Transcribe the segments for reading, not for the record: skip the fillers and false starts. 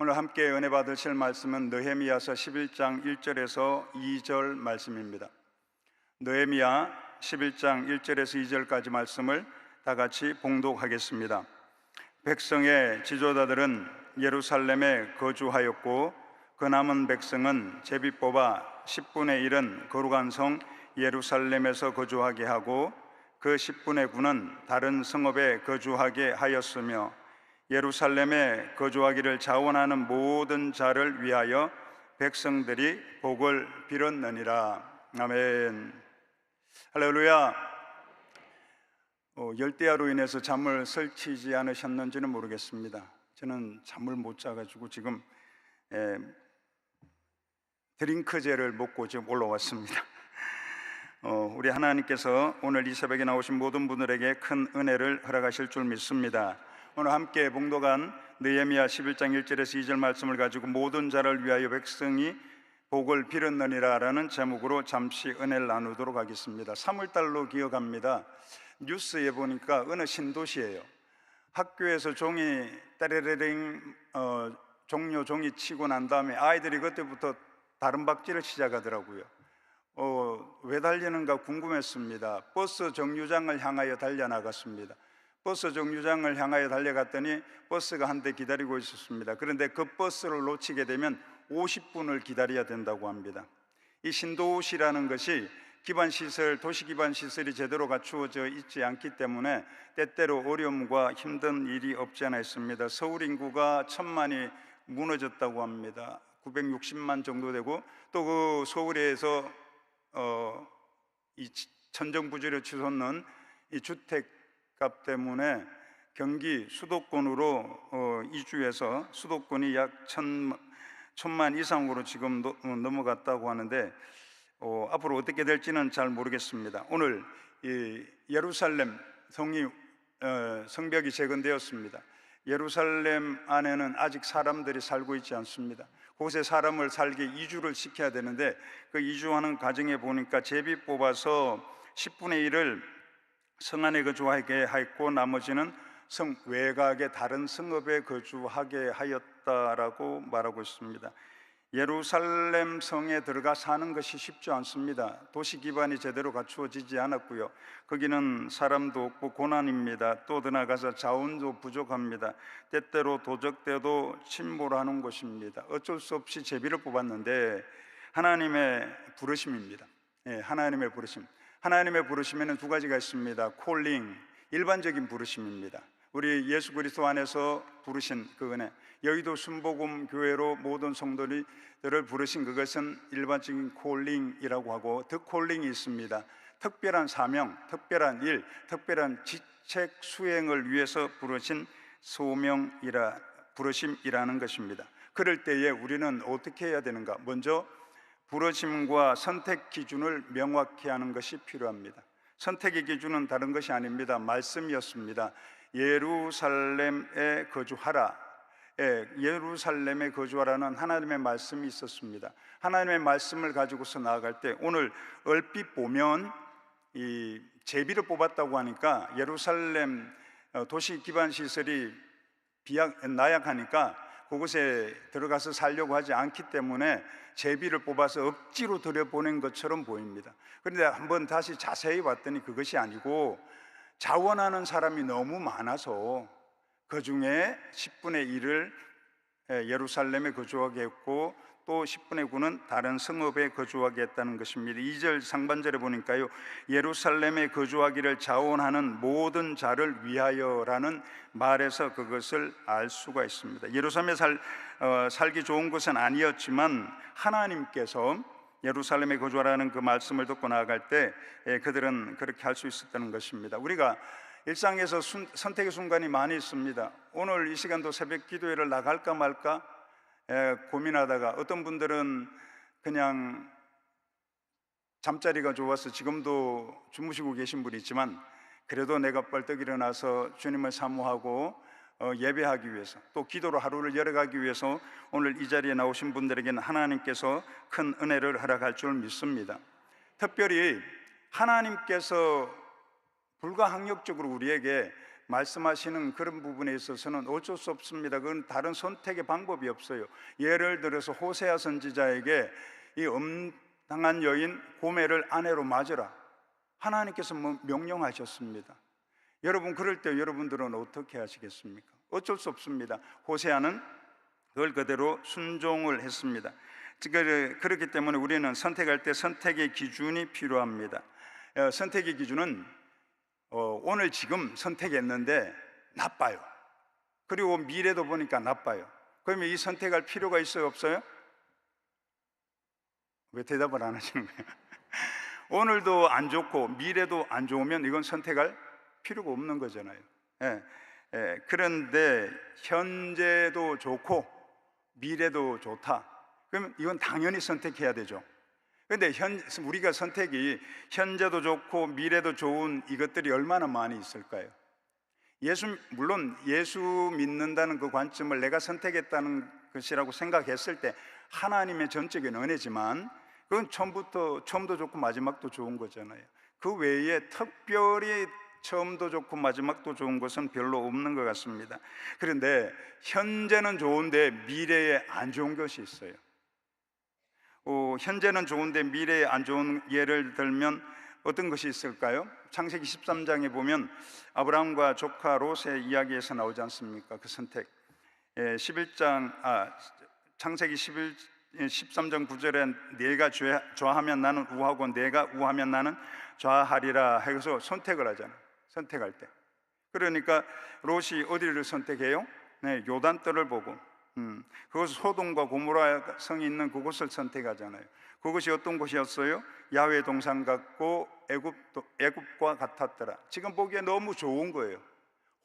오늘 함께 은혜 받으실 말씀은 느헤미야서 11장 1절에서 2절 말씀입니다. 느헤미야 11장 1절에서 2절까지 말씀을 다 같이 봉독하겠습니다. 백성의 지도자들은 예루살렘에 거주하였고 그 남은 백성은 제비 뽑아 10분의 1은 거룩한 성 예루살렘에서 거주하게 하고 그 10분의 9는 다른 성읍에 거주하게 하였으며 예루살렘에 거주하기를 자원하는 모든 자를 위하여 백성들이 복을 빌었느니라. 아멘. 할렐루야. 열대야로 인해서 잠을 설치지 않으셨는지는 모르겠습니다. 저는 잠을 못 자가지고 지금 드링크제를 먹고 지금 올라왔습니다. 우리 하나님께서 오늘 이 새벽에 나오신 모든 분들에게 큰 은혜를 허락하실 줄 믿습니다. 오늘 함께 봉독한 느헤미야 11장 1절에서 2절 말씀을 가지고 모든 자를 위하여 백성이 복을 빌었느니라 라는 제목으로 잠시 은혜를 나누도록 하겠습니다. 3월달로 기억합니다. 뉴스에 보니까 어느 신도시예요. 학교에서 종이 따레레링 종료 종이 치고 난 다음에 아이들이 그때부터 다른 박질을 시작하더라고요. 왜 달리는가 궁금했습니다. 버스 정류장을 향하여 달려나갔습니다. 버스 정류장을 향하여 달려갔더니 버스가 한 대 기다리고 있었습니다. 그런데 그 버스를 놓치게 되면 50분을 기다려야 된다고 합니다. 이 신도시라는 것이 도시 기반 시설이 제대로 갖추어져 있지 않기 때문에 때때로 어려움과 힘든 일이 없지 않아 있습니다. 서울 인구가 1000만이 무너졌다고 합니다. 960만 정도 되고 또 그 서울에서 이 천정부지를 치솟는 이 주택값 때문에 경기 수도권으로 이주해서 수도권이 약 1000만 이상으로 지금 넘어갔다고 하는데 앞으로 어떻게 될지는 잘 모르겠습니다. 오늘 이 예루살렘 성벽이 재건되었습니다. 예루살렘 안에는 아직 사람들이 살고 있지 않습니다. 그곳에 사람을 살게 이주를 시켜야 되는데 그 이주하는 과정에 보니까 제비 뽑아서 10분의 1을 성 안에 거주하게 하였고 나머지는 성 외곽의 다른 성읍에 거주하게 하였다라고 말하고 있습니다. 예루살렘 성에 들어가 사는 것이 쉽지 않습니다. 도시 기반이 제대로 갖추어지지 않았고요. 거기는 사람도 없고 고난입니다. 또 나아가서 자원도 부족합니다. 때때로 도적대도 침몰하는 곳입니다. 어쩔 수 없이 제비를 뽑았는데 하나님의 부르심입니다. 하나님의 부르심. 하나님의 부르심에는 두 가지가 있습니다. 콜링, 일반적인 부르심입니다. 우리 예수 그리스도 안에서 부르신 그 은혜, 여의도 순복음 교회로 모든 성도들을 부르신 그것은 일반적인 콜링이라고 하고 더 콜링이 있습니다. 특별한 사명, 특별한 일, 특별한 직책 수행을 위해서 부르신 부르심이라는 것입니다. 그럴 때에 우리는 어떻게 해야 되는가? 먼저 부르심과 선택 기준을 명확히 하는 것이 필요합니다. 선택의 기준은 다른 것이 아닙니다. 말씀이었습니다. 예루살렘에 거주하라. 예루살렘에 거주하라는 하나님의 말씀이 있었습니다. 하나님의 말씀을 가지고서 나아갈 때 오늘 얼핏 보면 이 제비를 뽑았다고 하니까 예루살렘 도시 기반 시설이 나약하니까 그곳에 들어가서 살려고 하지 않기 때문에 제비를 뽑아서 억지로 들여보낸 것처럼 보입니다. 그런데 한번 다시 자세히 봤더니 그것이 아니고 자원하는 사람이 너무 많아서 그 중에 10분의 1을 예루살렘에 거주하게 했고 또 10분의 9는 다른 성읍에 거주하게 했다는 것입니다. 2절 상반절에 보니까요, 예루살렘에 거주하기를 자원하는 모든 자를 위하여라는 말에서 그것을 알 수가 있습니다. 예루살렘에 살기 좋은 것은 아니었지만 하나님께서 예루살렘에 거주하라는 그 말씀을 듣고 나아갈 때 그들은 그렇게 할 수 있었다는 것입니다. 우리가 일상에서 선택의 순간이 많이 있습니다. 오늘 이 시간도 새벽 기도회를 나갈까 말까 고민하다가 어떤 분들은 그냥 잠자리가 좋아서 지금도 주무시고 계신 분이 있지만 그래도 내가 벌떡 일어나서 주님을 사모하고 예배하기 위해서 또 기도로 하루를 열어가기 위해서 오늘 이 자리에 나오신 분들에게는 하나님께서 큰 은혜를 허락할 줄 믿습니다. 특별히 하나님께서 불가항력적으로 우리에게 말씀하시는 그런 부분에 있어서는 어쩔 수 없습니다. 그건 다른 선택의 방법이 없어요. 예를 들어서 호세아 선지자에게 이 음탕한 여인 고멜을 아내로 맞으라, 하나님께서 명령하셨습니다. 여러분, 그럴 때 여러분들은 어떻게 하시겠습니까? 어쩔 수 없습니다. 호세아는 그걸 그대로 순종을 했습니다. 그렇기 때문에 우리는 선택할 때 선택의 기준이 필요합니다. 선택의 기준은 오늘 지금 선택했는데 나빠요. 그리고 미래도 보니까 나빠요. 그러면 이 선택할 필요가 있어요, 없어요? 왜 대답을 안 하시는 거예요? 오늘도 안 좋고 미래도 안 좋으면 이건 선택할 필요가 없는 거잖아요. 그런데 현재도 좋고 미래도 좋다, 그러면 이건 당연히 선택해야 되죠. 그런데 우리가 선택이 현재도 좋고 미래도 좋은 이것들이 얼마나 많이 있을까요? 물론 예수 믿는다는 그 관점을 내가 선택했다는 것이라고 생각했을 때 하나님의 전적인 은혜지만, 그건 처음도 좋고 마지막도 좋은 거잖아요. 그 외에 특별히 처음도 좋고 마지막도 좋은 것은 별로 없는 것 같습니다. 그런데 현재는 좋은데 미래에 안 좋은 것이 있어요. 현재는 좋은데 미래에 안 좋은, 예를 들면 어떤 것이 있을까요? 창세기 13장에 보면 아브라함과 조카 롯의 이야기에서 나오지 않습니까? 그 선택. 11장 창세기 13장 9절에 네가 좌하면 나는 우하고 네가 우하면 나는 좌하리라 해서 선택을 하잖아요. 선택할 때. 그러니까 롯이 어디를 선택해요? 요단뜰을 보고 그것은 소돔과 고모라 성이 있는 그곳을 선택하잖아요. 그것이 어떤 곳이었어요? 야훼 동산 같고 애굽과 같았더라. 지금 보기에 너무 좋은 거예요.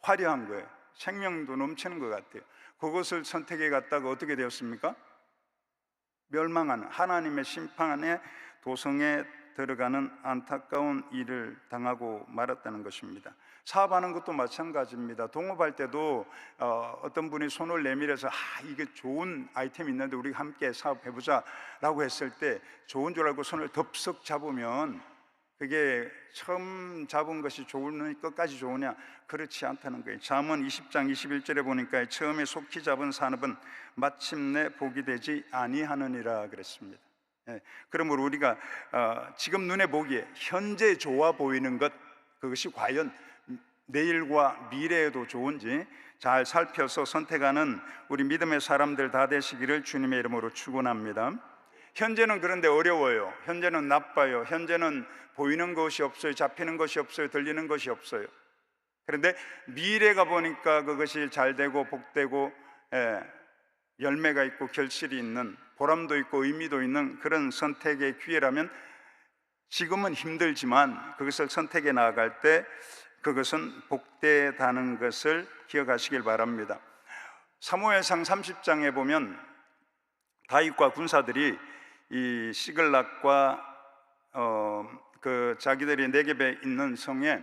화려한 거예요. 생명도 넘치는 것 같아요. 그것을 선택해 갔다가 어떻게 되었습니까? 멸망하는, 하나님의 심판의 도성에 들어가는 안타까운 일을 당하고 말았다는 것입니다. 사업하는 것도 마찬가지입니다. 동업할 때도 어떤 분이 손을 내밀어서 이게 좋은 아이템이 있는데 우리 함께 사업해보자 라고 했을 때 좋은 줄 알고 손을 덥석 잡으면 그게 처음 잡은 것이 좋으니 끝까지 좋으냐? 그렇지 않다는 거예요. 잠언 20장 21절에 보니까 처음에 속히 잡은 산업은 마침내 복이 되지 아니하느니라 그랬습니다. 그러므로 우리가 지금 눈에 보기에 현재 좋아 보이는 것, 그것이 과연 내일과 미래에도 좋은지 잘 살펴서 선택하는 우리 믿음의 사람들 다 되시기를 주님의 이름으로 축원합니다. 현재는 그런데 어려워요. 현재는 나빠요. 현재는 보이는 것이 없어요. 잡히는 것이 없어요. 들리는 것이 없어요. 그런데 미래가 보니까 그것이 잘 되고 복되고 열매가 있고 결실이 있는, 보람도 있고 의미도 있는 그런 선택의 기회라면 지금은 힘들지만 그것을 선택해 나아갈 때 그것은 복되다는 것을 기억하시길 바랍니다. 사무엘상 30장에 보면 다윗과 군사들이 이 시글락과 그 자기들이 네겝에 있는 성에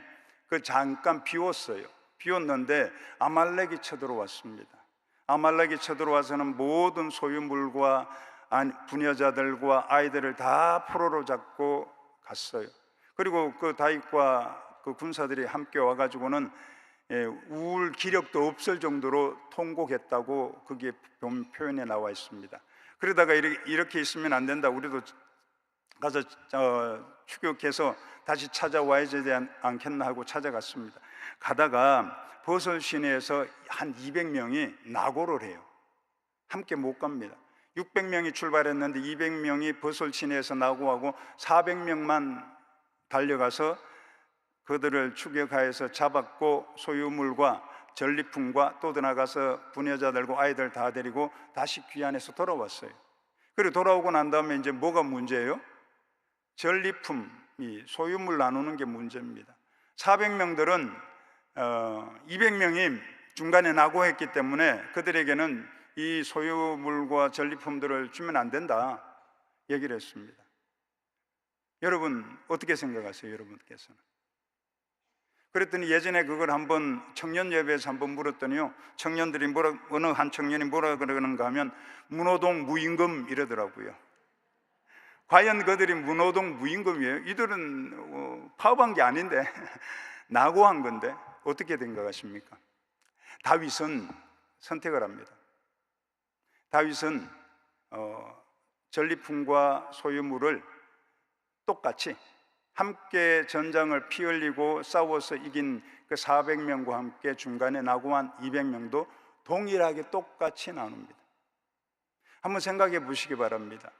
잠깐 비웠어요. 비웠는데 아말렉이 쳐들어왔습니다. 아말렉이 쳐들어와서는 모든 소유물과 부녀자들과 아이들을 다 포로로 잡고 갔어요. 그리고 그 다윗과 그 군사들이 함께 와가지고는 우울 기력도 없을 정도로 통곡했다고 그게 표현에 나와 있습니다. 그러다가 이렇게 있으면 안 된다, 우리도 가서 추격해서 다시 찾아와야 되지 않겠나 하고 찾아갔습니다. 가다가 버설 시내에서 한 200명이 낙오를 해요. 함께 못 갑니다. 600명이 출발했는데 200명이 버설 시내에서 낙오하고 400명만 달려가서 그들을 추격하여서 잡았고 소유물과 전리품과 또 나가서 부녀자들과 아이들 다 데리고 다시 귀환해서 돌아왔어요. 그리고 돌아오고 난 다음에 이제 뭐가 문제예요? 전리품이 소유물 나누는 게 문제입니다. 400명들은 200명이 중간에 낙오했기 때문에 그들에게는 이 소유물과 전리품들을 주면 안 된다 얘기를 했습니다. 여러분 어떻게 생각하세요? 여러분께서는? 그랬더니 예전에 그걸 한번 청년 예배에서 한번 물었더니요, 청년들이 어느 한 청년이 뭐라 그러는가 하면 문호동 무임금 이러더라고요. 과연 그들이 문호동 무임금이에요? 이들은 파업한 게 아닌데 낙오한 건데 어떻게 된 것 같습니까? 다윗은 선택을 합니다. 다윗은 전리품과 소유물을 똑같이 함께 전장을 피 흘리고 싸워서 이긴 그 400명과 함께 중간에 나고한 200명도 동일하게 똑같이 나눕니다. 한번 생각해 보시기 바랍니다.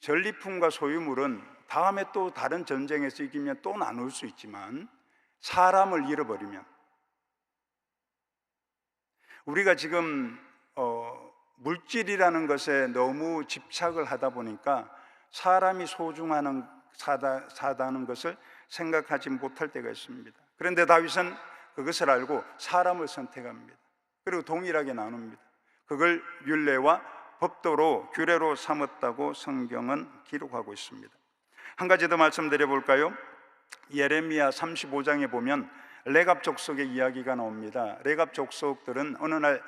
전리품과 소유물은 다음에 또 다른 전쟁에서 이기면 또 나눌 수 있지만 사람을 잃어버리면, 우리가 지금 물질이라는 것에 너무 집착을 하다 보니까 사람이 소중하다는 것을 생각하지 못할 때가 있습니다. 그런데 다윗은 그것을 알고 사람을 선택합니다. 그리고 동일하게 나눕니다. 그걸 율례와 법도로 규례로 삼았다고 성경은 기록하고 있습니다. 한 가지 더 말씀드려 볼까요? 예레미야 35장에 보면 레갑 족속의 이야기가 나옵니다. 레갑 족속들은 어느 날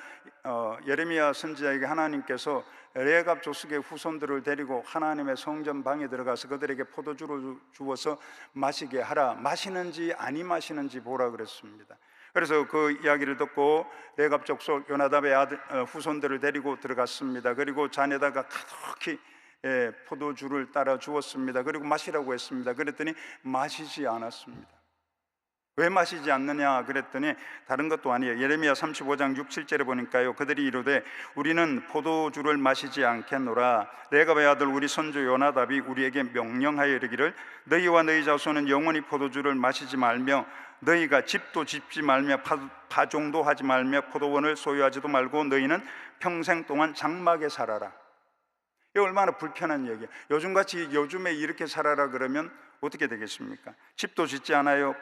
예레미야 선지자에게 하나님께서 레갑 족속의 후손들을 데리고 하나님의 성전 방에 들어가서 그들에게 포도주를 주어서 마시게 하라, 마시는지 아니 마시는지 보라 그랬습니다. 그래서 그 이야기를 듣고 레갑 족속 요나답의 후손들을 데리고 들어갔습니다. 그리고 잔에다가 가득히 포도주를 따라 주었습니다. 그리고 마시라고 했습니다. 그랬더니 마시지 않았습니다. 왜 마시지 않느냐 그랬더니 다른 것도 아니에요. 예레미야 35장 6, 7절에 보니까요, 그들이 이르되 우리는 포도주를 마시지 않겠노라. 레갑의 아들 우리 선조 요나답이 우리에게 명령하여 이르기를 너희와 너희 자손은 영원히 포도주를 마시지 말며 너희가 집도 짓지 말며 파종도 하지 말며 포도원을 소유하지도 말고 너희는 평생 동안 장막에 살아라. 이게 얼마나 불편한 얘기예요. 요즘에 이렇게 살아라 그러면 어떻게 되겠습니까? 집도 짓지 않아요,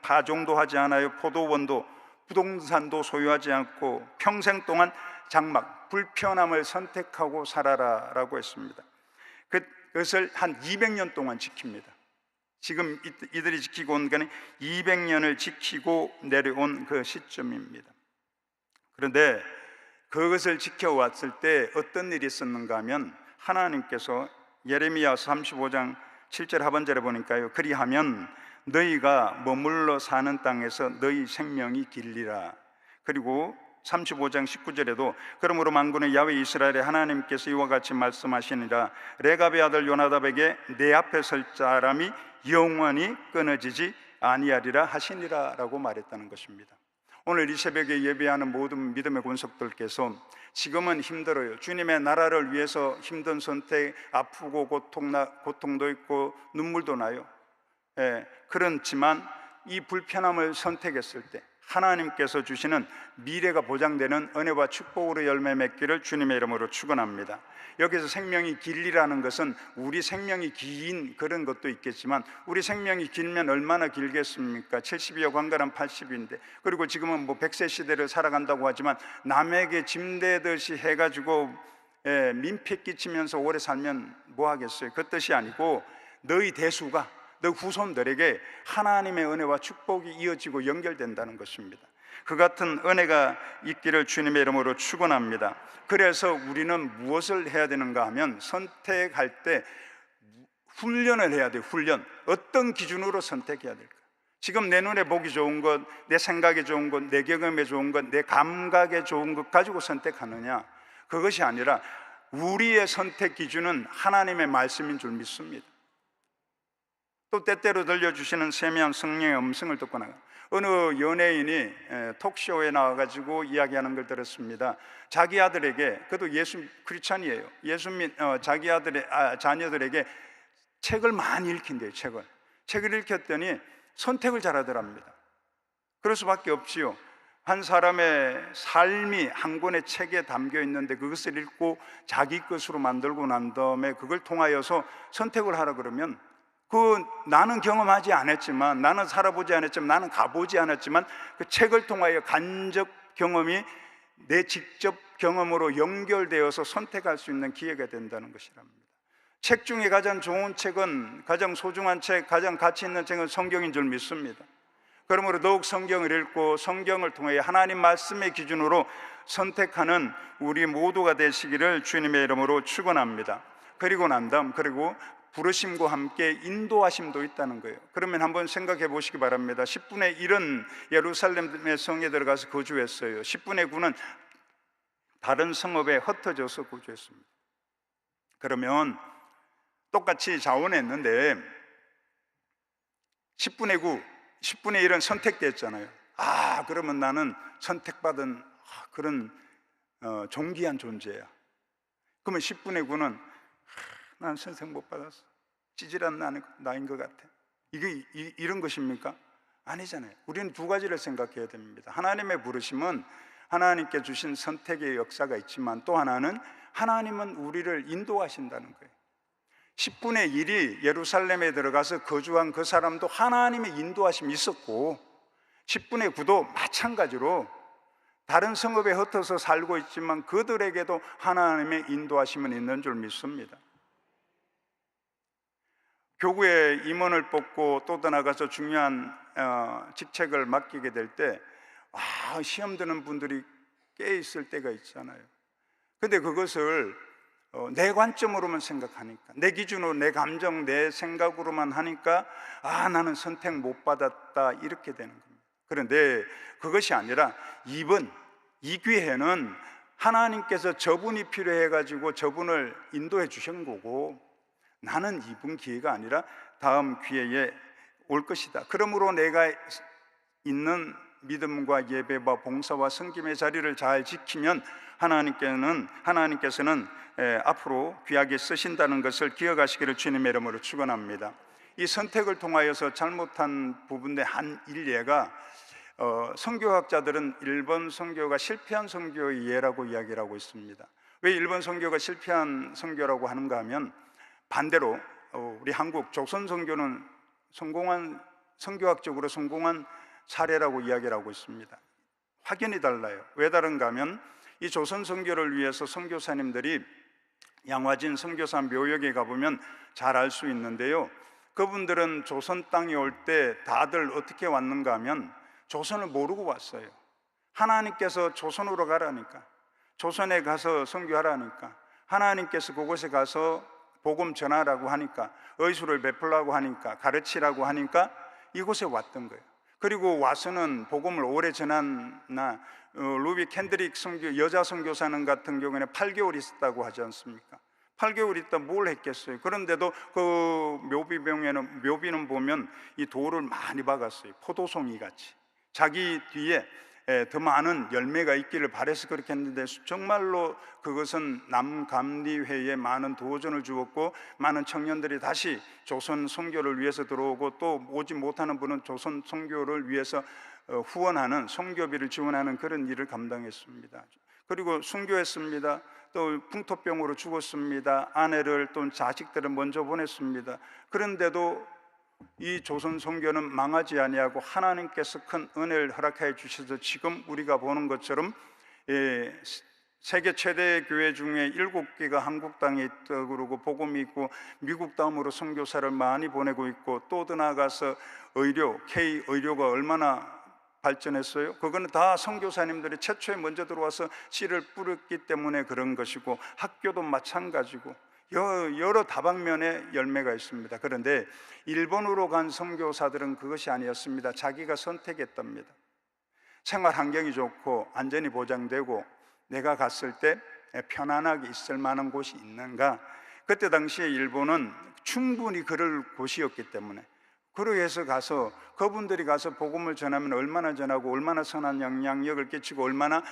파종도 하지 않아요, 포도원도 부동산도 소유하지 않고 평생 동안 장막, 불편함을 선택하고 살아라 라고 했습니다. 그것을 한 200년 동안 지킵니다. 지금 이들이 지키고 온 거는 200년을 지키고 내려온 그 시점입니다. 그런데 그것을 지켜왔을 때 어떤 일이 있었는가 하면 하나님께서 예레미야 35장 7절 하반절에 보니까요, 그리하면 너희가 머물러 사는 땅에서 너희 생명이 길리라. 그리고 35장 19절에도 그러므로 만군의 야훼 이스라엘의 하나님께서 이와 같이 말씀하시니라. 레갑의 아들 요나답에게 내 앞에 설 사람이 영원히 끊어지지 아니하리라 하시니라 라고 말했다는 것입니다. 오늘 이 새벽에 예배하는 모든 믿음의 권속들께서 지금은 힘들어요. 주님의 나라를 위해서 힘든 선택, 아프고 고통도 있고 눈물도 나요. 그렇지만 이 불편함을 선택했을 때 하나님께서 주시는 미래가 보장되는 은혜와 축복으로 열매 맺기를 주님의 이름으로 축원합니다. 여기서 생명이 길리라는 것은 우리 생명이 긴 그런 것도 있겠지만 우리 생명이 길면 얼마나 길겠습니까? 70이여 관건한 80인데, 그리고 지금은 100세 시대를 살아간다고 하지만 남에게 짐대듯이 해가지고 민폐 끼치면서 오래 살면 뭐 하겠어요? 그 뜻이 아니고 너희 대수가 너 후손들에게 하나님의 은혜와 축복이 이어지고 연결된다는 것입니다. 그 같은 은혜가 있기를 주님의 이름으로 축원합니다. 그래서 우리는 무엇을 해야 되는가 하면 선택할 때 훈련을 해야 돼요. 훈련. 어떤 기준으로 선택해야 될까? 지금 내 눈에 보기 좋은 것, 내 생각에 좋은 것, 내 경험에 좋은 것, 내 감각에 좋은 것 가지고 선택하느냐? 그것이 아니라 우리의 선택 기준은 하나님의 말씀인 줄 믿습니다. 또 때때로 들려주시는 세미한 성령의 음성을 듣고 나가 어느 연예인이 톡쇼에 나와가지고 이야기하는 걸 들었습니다. 자기 아들에게, 그도 예수 크리스찬이에요. 예수 자기 자녀들에게 책을 많이 읽힌대요. 책을 읽혔더니 선택을 잘하더랍니다. 그럴 수밖에 없지요. 한 사람의 삶이 한 권의 책에 담겨 있는데 그것을 읽고 자기 것으로 만들고 난 다음에 그걸 통하여서 선택을 하라 그러면 나는 경험하지 않았지만, 나는 살아보지 않았지만, 나는 가보지 않았지만 그 책을 통하여 간접 경험이 내 직접 경험으로 연결되어서 선택할 수 있는 기회가 된다는 것이랍니다. 책 중에 가장 좋은 책은, 가장 소중한 책, 가장 가치 있는 책은 성경인 줄 믿습니다. 그러므로 더욱 성경을 읽고 성경을 통해 하나님 말씀의 기준으로 선택하는 우리 모두가 되시기를 주님의 이름으로 축원합니다. 그리고 부르심과 함께 인도하심도 있다는 거예요. 그러면 한번 생각해 보시기 바랍니다. 10분의 1은 예루살렘의 성에 들어가서 거주했어요. 10분의 9는 다른 성읍에 흩어져서 거주했습니다. 그러면 똑같이 자원했는데 10분의 9, 10분의 1은 선택됐잖아요. 그러면 나는 선택받은 그런 존귀한 존재야. 그러면 10분의 9는 난 선택 못 받았어. 찌질한 나인 것 같아. 이게 이런 것입니까? 아니잖아요. 우리는 두 가지를 생각해야 됩니다. 하나님의 부르심은 하나님께 주신 선택의 역사가 있지만, 또 하나는 하나님은 우리를 인도하신다는 거예요. 10분의 1이 예루살렘에 들어가서 거주한 그 사람도 하나님의 인도하심이 있었고, 10분의 9도 마찬가지로 다른 성읍에 흩어서 살고 있지만 그들에게도 하나님의 인도하심은 있는 줄 믿습니다. 교구에 임원을 뽑고 또 나가서 중요한 직책을 맡기게 될 때 시험 드는 분들이 꽤 있을 때가 있잖아요. 근데 그것을 내 관점으로만 생각하니까, 내 기준으로, 내 감정, 내 생각으로만 하니까 나는 선택 못 받았다, 이렇게 되는 겁니다. 그런데 그것이 아니라 이번 이 기회는 하나님께서 저분이 필요해가지고 저분을 인도해 주신 거고, 나는 이번 기회가 아니라 다음 기회에 올 것이다. 그러므로 내가 있는 믿음과 예배와 봉사와 섬김의 자리를 잘 지키면 하나님께서는 앞으로 귀하게 쓰신다는 것을 기억하시기를 주님의 이름으로 축원합니다. 이 선택을 통하여서 잘못한 부분의 한 일례가 선교학자들은 일본 선교가 실패한 선교의 예라고 이야기를 하고 있습니다. 왜 일본 선교가 실패한 선교라고 하는가 하면, 반대로 우리 한국 조선 선교는 선교학적으로 성공한 사례라고 이야기를 하고 있습니다. 확연히 달라요. 왜 다른가 하면, 이 조선 선교를 위해서 선교사님들이 양화진 선교사 묘역에 가보면 잘 알 수 있는데요, 그분들은 조선 땅에 올 때 다들 어떻게 왔는가 하면 조선을 모르고 왔어요. 하나님께서 조선으로 가라니까, 조선에 가서 선교하라니까, 하나님께서 그곳에 가서 복음 전하라고 하니까, 의술을 베풀라고 하니까, 가르치라고 하니까 이곳에 왔던 거예요. 그리고 와서는 복음을 오래 전한 루비 캔드릭 여자 선교사는 같은 경우에는 8개월 있었다고 하지 않습니까? 8개월 있다 뭘 했겠어요? 그런데도 그 묘비는 보면 이 돌을 많이 박았어요. 포도송이 같이. 자기 뒤에 더 많은 열매가 있기를 바라서 그렇게 했는데, 정말로 그것은 남감리회에 많은 도전을 주었고, 많은 청년들이 다시 조선 선교를 위해서 들어오고, 또 오지 못하는 분은 조선 선교를 위해서 후원하는, 선교비를 지원하는 그런 일을 감당했습니다. 그리고 순교했습니다. 또 풍토병으로 죽었습니다. 아내를 또 자식들을 먼저 보냈습니다. 그런데도 이 조선 선교는 망하지 아니하고 하나님께서 큰 은혜를 허락해 주셔서 지금 우리가 보는 것처럼 세계 최대 교회 중에 7개가 한국 땅에 있다고 그러고, 복음이 있고, 미국 다음으로 선교사를 많이 보내고 있고, 또 더 나아가서 K 의료가 얼마나 발전했어요? 그거는 다 선교사님들이 최초에 먼저 들어와서 씨를 뿌렸기 때문에 그런 것이고, 학교도 마찬가지고 여러 다방면의 열매가 있습니다. 그런데 일본으로 간 선교사들은 그것이 아니었습니다. 자기가 선택했답니다. 생활 환경이 좋고 안전이 보장되고 내가 갔을 때 편안하게 있을 만한 곳이 있는가? 그때 당시에 일본은 충분히 그럴 곳이었기 때문에, 그러해서 가서 그분들이 가서 복음을 전하면 얼마나 전하고, 얼마나 선한 영향력을 끼치고, 얼마나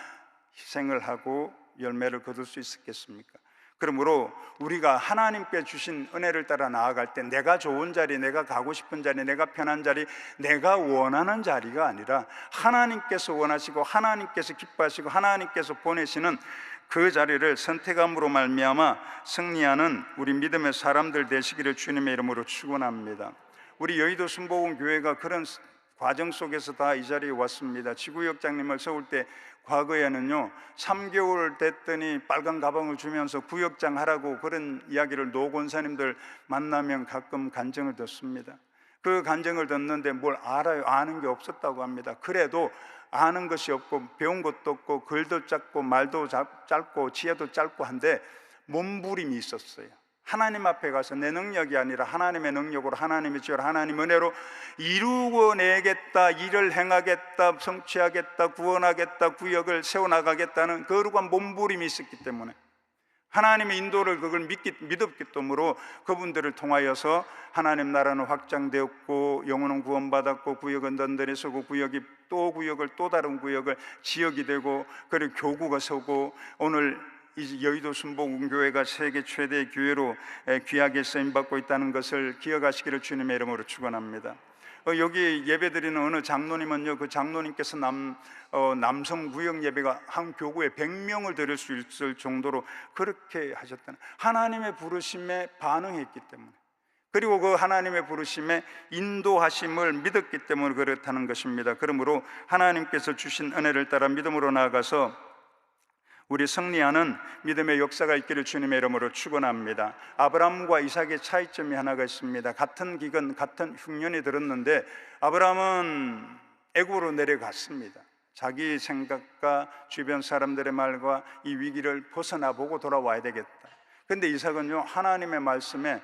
희생을 하고 열매를 거둘 수 있었겠습니까? 그러므로 우리가 하나님께 주신 은혜를 따라 나아갈 때, 내가 좋은 자리, 내가 가고 싶은 자리, 내가 편한 자리, 내가 원하는 자리가 아니라 하나님께서 원하시고, 하나님께서 기뻐하시고, 하나님께서 보내시는 그 자리를 선택함으로 말미암아 승리하는 우리 믿음의 사람들 되시기를 주님의 이름으로 축원합니다. 우리 여의도 순복음교회가 그런 과정 속에서 다 이 자리에 왔습니다. 지구역장님을 세울 때 과거에는요 3개월 됐더니 빨간 가방을 주면서 구역장 하라고 그런 이야기를 노 권사님들 만나면 가끔 간증을 듣습니다. 그 간증을 듣는데 뭘 알아요? 아는 게 없었다고 합니다. 그래도 아는 것이 없고 배운 것도 없고 글도 짧고 말도 짧고 지혜도 짧고 한데 몸부림이 있었어요. 하나님 앞에 가서 내 능력이 아니라 하나님의 능력으로, 하나님의 지혜로, 하나님 은혜로 이루어내겠다, 일을 행하겠다, 성취하겠다, 구원하겠다, 구역을 세워나가겠다는 거룩한 몸부림이 있었기 때문에, 하나님의 인도를 그걸 믿었기 때문에 그분들을 통하여서 하나님 나라는 확장되었고, 영혼은 구원받았고, 구역은 던던히 서고, 구역이 또 구역을, 또 다른 구역을 지역이 되고, 그리고 교구가 서고, 오늘 이 여의도 순복음교회가 세계 최대의 교회로 귀하게 쓰임받고 있다는 것을 기억하시기를 주님의 이름으로 축원합니다. 여기 예배드리는 어느 장로님은요, 그 장로님께서 남성 구역 예배가 한 교구에 100명을 드릴 수 있을 정도로 그렇게 하셨다는, 하나님의 부르심에 반응했기 때문에, 그리고 그 하나님의 부르심에 인도하심을 믿었기 때문에 그렇다는 것입니다. 그러므로 하나님께서 주신 은혜를 따라 믿음으로 나아가서 우리 승리하는 믿음의 역사가 있기를 주님의 이름으로 축원합니다. 아브라함과 이삭의 차이점이 하나가 있습니다. 같은 기근, 같은 흉년이 들었는데 아브라함은 애굽으로 내려갔습니다. 자기 생각과 주변 사람들의 말과 이 위기를 벗어나 보고 돌아와야 되겠다. 그런데 이삭은요, 하나님의 말씀에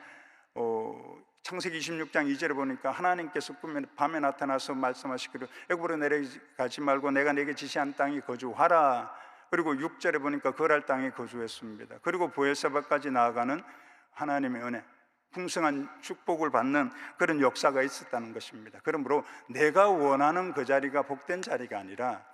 창세기 26장 2절에 보니까 하나님께서 밤에 나타나서 말씀하시기를 애굽으로 내려가지 말고 내가 내게 지시한 땅에 거주하라. 그리고 6절에 보니까 거랄 땅에 거주했습니다. 그리고 브엘세바까지 나아가는 하나님의 은혜, 풍성한 축복을 받는 그런 역사가 있었다는 것입니다. 그러므로 내가 원하는 그 자리가 복된 자리가 아니라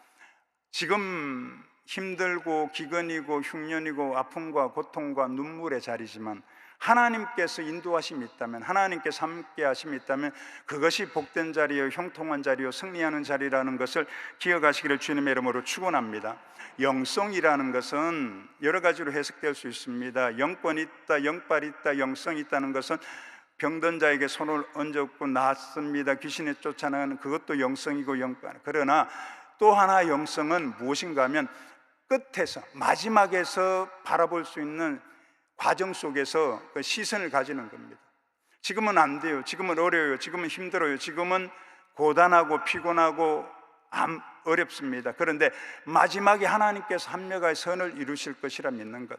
지금 힘들고 기근이고 흉년이고 아픔과 고통과 눈물의 자리지만 하나님께서 인도하심이 있다면, 하나님께서 함께 하심이 있다면 그것이 복된 자리요, 형통한 자리요, 승리하는 자리라는 것을 기억하시기를 주님의 이름으로 축원합니다. 영성이라는 것은 여러 가지로 해석될 수 있습니다. 영권이 있다, 영빨이 있다, 영성이 있다는 것은 병든 자에게 손을 얹었고 낫습니다, 귀신이 쫓아나가는 그것도 영성이고 영빨. 그러나 또 하나 영성은 무엇인가 하면 끝에서, 마지막에서 바라볼 수 있는 과정 속에서 그 시선을 가지는 겁니다. 지금은 안 돼요, 지금은 어려워요, 지금은 힘들어요, 지금은 고단하고 피곤하고 어렵습니다. 그런데 마지막에 하나님께서 합력하여 선을 이루실 것이라 믿는 것,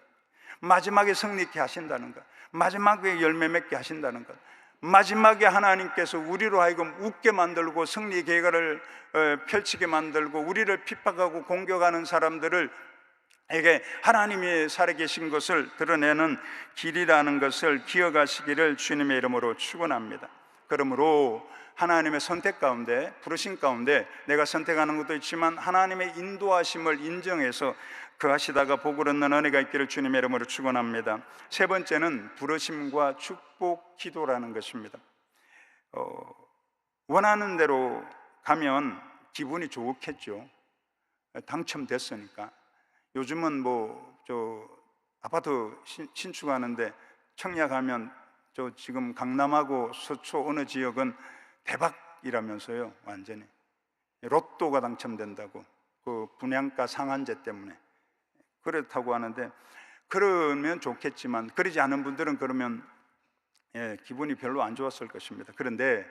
마지막에 승리케 하신다는 것, 마지막에 열매 맺게 하신다는 것, 마지막에 하나님께서 우리로 하여금 웃게 만들고 승리 계획을 펼치게 만들고 우리를 핍박하고 공격하는 사람들을 에게 하나님이 살아계신 것을 드러내는 길이라는 것을 기억하시기를 주님의 이름으로 축원합니다. 그러므로 하나님의 선택 가운데, 부르심 가운데 내가 선택하는 것도 있지만 하나님의 인도하심을 인정해서 그 하시다가 복을 얻는 은혜가 있기를 주님의 이름으로 축원합니다. 세 번째는 부르심과 축복 기도라는 것입니다. 원하는 대로 가면 기분이 좋겠죠. 당첨됐으니까. 요즘은 아파트 신축하는데 청약 하면 지금 강남하고 서초 어느 지역은 대박이라면서요. 완전히 로또가 당첨된다고, 그 분양가 상한제 때문에 그렇다고 하는데, 그러면 좋겠지만 그러지 않은 분들은 그러면 기분이 별로 안 좋았을 것입니다. 그런데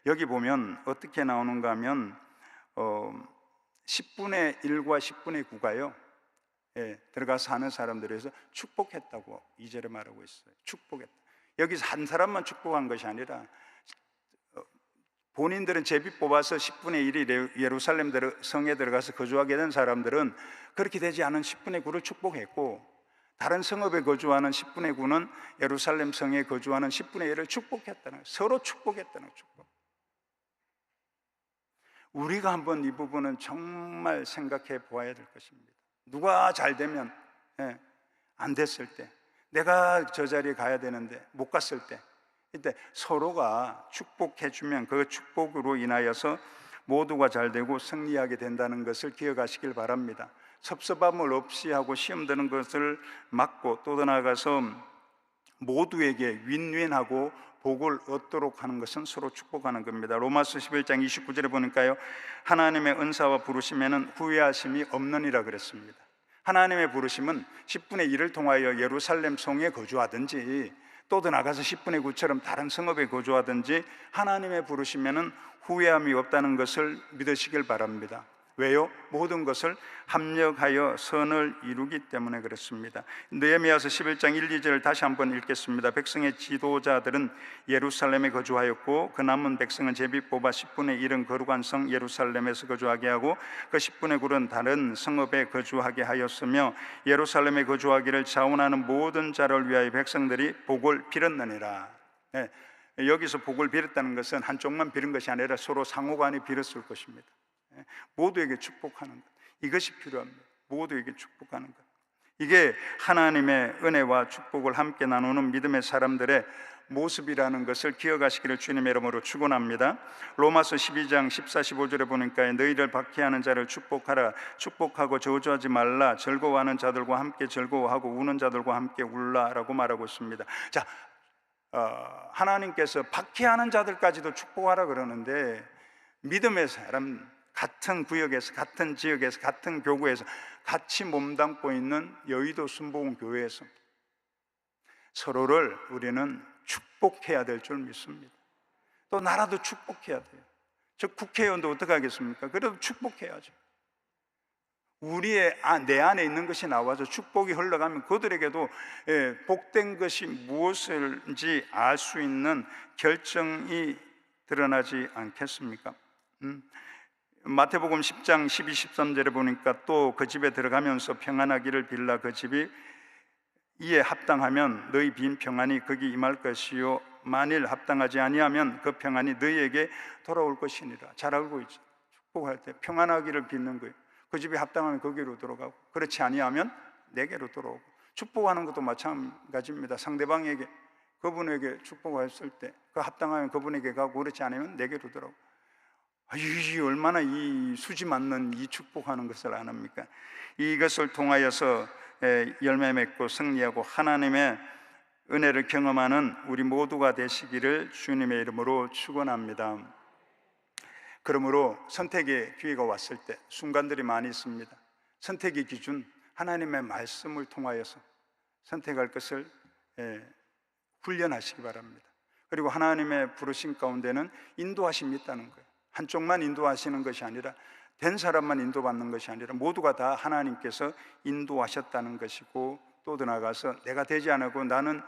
여기 보면 어떻게 나오는가 하면 10분의 1과 10분의 9가요 들어가서 사는 사람들에서 축복했다고 2절에 말하고 있어요. 축복했다. 여기서 한 사람만 축복한 것이 아니라 본인들은 제비 뽑아서 10분의 1이 예루살렘 성에 들어가서 거주하게 된 사람들은 그렇게 되지 않은 10분의 9를 축복했고, 다른 성읍에 거주하는 10분의 9는 예루살렘 성에 거주하는 10분의 1을 축복했다는 거예요. 서로 축복했다는 축복. 우리가 한번 이 부분은 정말 생각해 보아야 될 것입니다. 누가 잘 되면, 안 됐을 때, 내가 저 자리에 가야 되는데 못 갔을 때, 이때 서로가 축복해 주면 그 축복으로 인하여서 모두가 잘 되고 승리하게 된다는 것을 기억하시길 바랍니다. 섭섭함을 없이 하고 시험 드는 것을 막고 또 나아가서 모두에게 윈윈하고 복을 얻도록 하는 것은 서로 축복하는 겁니다. 로마서 11장 29절에 보니까요, 하나님의 은사와 부르심에는 후회하심이 없느니라 그랬습니다. 하나님의 부르심은 10분의 1을 통하여 예루살렘 성에 거주하든지 또 더 나가서 10분의 9처럼 다른 성읍에 거주하든지 하나님의 부르심에는 후회함이 없다는 것을 믿으시길 바랍니다. 왜요? 모든 것을 합력하여 선을 이루기 때문에 그렇습니다. 느헤미야서 11장 1, 2절을 다시 한번 읽겠습니다. 백성의 지도자들은 예루살렘에 거주하였고 그 남은 백성은 제비 뽑아 10분의 1은 거룩한 성 예루살렘에서 거주하게 하고 그 10분의 9는 다른 성읍에 거주하게 하였으며 예루살렘에 거주하기를 자원하는 모든 자를 위하여 백성들이 복을 빌었느니라. 네, 여기서 복을 빌었다는 것은 한쪽만 빌은 것이 아니라 서로 상호간에 빌었을 것입니다. 모두에게 축복하는 것, 이것이 필요합니다. 모두에게 축복하는 것, 이게 하나님의 은혜와 축복을 함께 나누는 믿음의 사람들의 모습이라는 것을 기억하시기를 주님의 이름으로 축원합니다. 로마서 12장 14, 15절에 보니까 너희를 박해하는 자를 축복하라. 축복하고 저주하지 말라. 즐거워하는 자들과 함께 즐거워하고 우는 자들과 함께 울라라고 말하고 있습니다. 자, 하나님께서 박해하는 자들까지도 축복하라 그러는데, 믿음의 사람, 같은 구역에서, 같은 지역에서, 같은 교구에서 같이 몸담고 있는 여의도 순복음교회에서 서로를 우리는 축복해야 될 줄 믿습니다. 또 나라도 축복해야 돼요. 저 국회의원도 어떻게 하겠습니까? 그래도 축복해야죠. 내 안에 있는 것이 나와서 축복이 흘러가면 그들에게도 복된 것이 무엇인지 알 수 있는 결정이 드러나지 않겠습니까? 마태복음 10장 12, 13절에 보니까 또 그 집에 들어가면서 평안하기를 빌라. 그 집이 이에 합당하면 너희 빈 평안이 거기 임할 것이요 만일 합당하지 아니하면 그 평안이 너희에게 돌아올 것이니라. 잘 알고 있죠. 축복할 때 평안하기를 빌는 거예요. 그 집이 합당하면 거기로 들어가고, 그렇지 아니하면 내게로 돌아오고. 축복하는 것도 마찬가지입니다. 상대방에게, 그분에게 축복했을 때 그 합당하면 그분에게 가고, 그렇지 않으면 내게로 돌아오고. 이 얼마나 이 수지 맞는 이 축복하는 것을 안 합니까? 이것을 통하여서 열매 맺고 승리하고 하나님의 은혜를 경험하는 우리 모두가 되시기를 주님의 이름으로 축원합니다. 그러므로 선택의 기회가 왔을 때 순간들이 많이 있습니다. 선택의 기준, 하나님의 말씀을 통하여서 선택할 것을 훈련하시기 바랍니다. 그리고 하나님의 부르심 가운데는 인도하심이 있다는 거예요. 한쪽만 인도하시는 것이 아니라, 된 사람만 인도받는 것이 아니라 모두가 다 하나님께서 인도하셨다는 것이고, 또 더 나아가서 내가 되지 않고 나는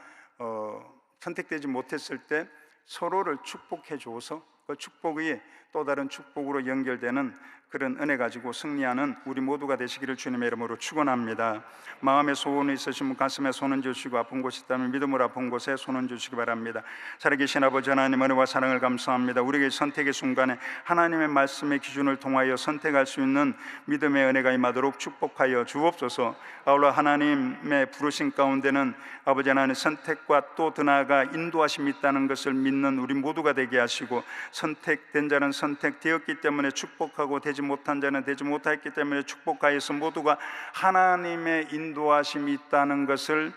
선택되지 못했을 때 서로를 축복해 줘서 그 축복이 또 다른 축복으로 연결되는 그런 은혜 가지고 승리하는 우리 모두가 되시기를 주님의 이름으로 축원합니다. 마음에 소원이 있으시면 가슴에 손을 주시고, 아픈 곳이 있다면 믿음으로 아픈 곳에 손을 주시기 바랍니다. 살아계신 아버지 하나님, 은혜와 사랑을 감사합니다. 우리에게 선택의 순간에 하나님의 말씀의 기준을 통하여 선택할 수 있는 믿음의 은혜가 임하도록 축복하여 주옵소서. 아울러 하나님의 부르심 가운데는 아버지 하나님 선택과 또 더 나아가 인도하심이 있다는 것을 믿는 우리 모두가 되게 하시고, 선택된 자는 선택되었기 때문에 축복하고 되지 못한 자는 되지 못했기 때문에 축복하여서 모두가 하나님의 인도하심이 있다는 것을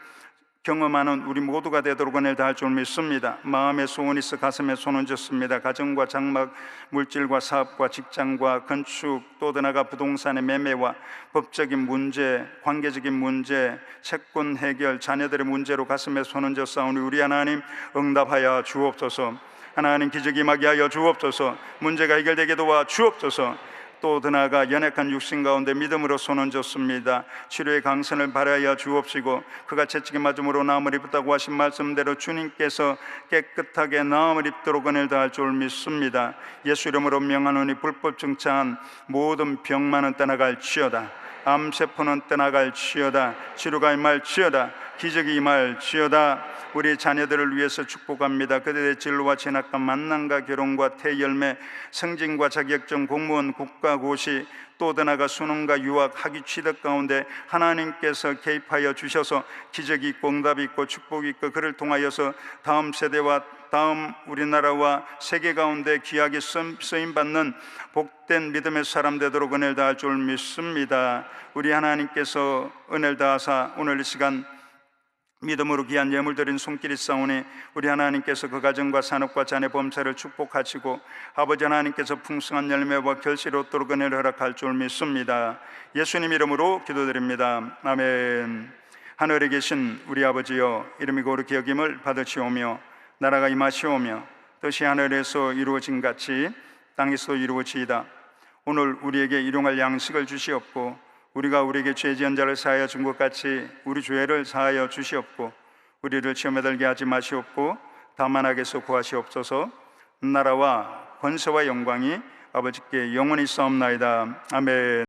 경험하는 우리 모두가 되도록 은혜를 다할 줄 믿습니다. 마음에 소원이 있어 가슴에 손을 얹습니다. 가정과 장막, 물질과 사업과 직장과 건축, 또 더 나아가 부동산의 매매와 법적인 문제, 관계적인 문제, 채권 해결, 자녀들의 문제로 가슴에 손을 얹어 싸우니 우리 하나님 응답하여 주옵소서. 하나님 기적이 임하게 하여 주옵소서. 문제가 해결되게 도와 주옵소서. 또 더 나아가 연약한 육신 가운데 믿음으로 손을 얹었습니다. 치료의 강선을 바라여 주옵시고, 그가 채찍에 맞음으로 나음을 입었다고 하신 말씀대로 주님께서 깨끗하게 나음을 입도록 은혜를 다할 줄 믿습니다. 예수 이름으로 명하노니 불법 증상한 모든 병만은 떠나갈지어다. 암세포는 떠나갈지어다. 치료가 임할지어다. 기적이 임할지어다. 우리 자녀들을 위해서 축복합니다. 그들의 진로와 진학과 만남과 결혼과 태열매, 승진과 자격증, 공무원, 국가고시, 또 더 나아가 수능과 유학, 학위, 취득 가운데 하나님께서 개입하여 주셔서 기적이 있고 응답이 있고 축복이 있고, 그를 통하여서 다음 세대와 다음 우리나라와 세계 가운데 귀하게 쓰임받는 복된 믿음의 사람 되도록 은혜를 다할 줄 믿습니다. 우리 하나님께서 은혜를 다하사 오늘 이 시간 믿음으로 귀한 예물 드린 손길이 싸우니 우리 하나님께서 그 가정과 산업과 자녀 범사를 축복하시고, 아버지 하나님께서 풍성한 열매와 결실이 얻도록 은혜를 허락할 줄 믿습니다. 예수님 이름으로 기도드립니다. 아멘. 하늘에 계신 우리 아버지여, 이름이 거룩히 여김을 받으시오며 나라가 임하시오며 뜻이 하늘에서 이루어진 같이 땅에서도 이루어지이다. 오늘 우리에게 일용할 양식을 주시옵고 우리가 우리에게 죄 지은 자를 사하여 준 것 같이 우리 죄를 사하여 주시옵고 우리를 시험에 들게 하지 마시옵고 다만 악에서 구하시옵소서. 나라와 권세와 영광이 아버지께 영원히 있사옵나이다. 아멘.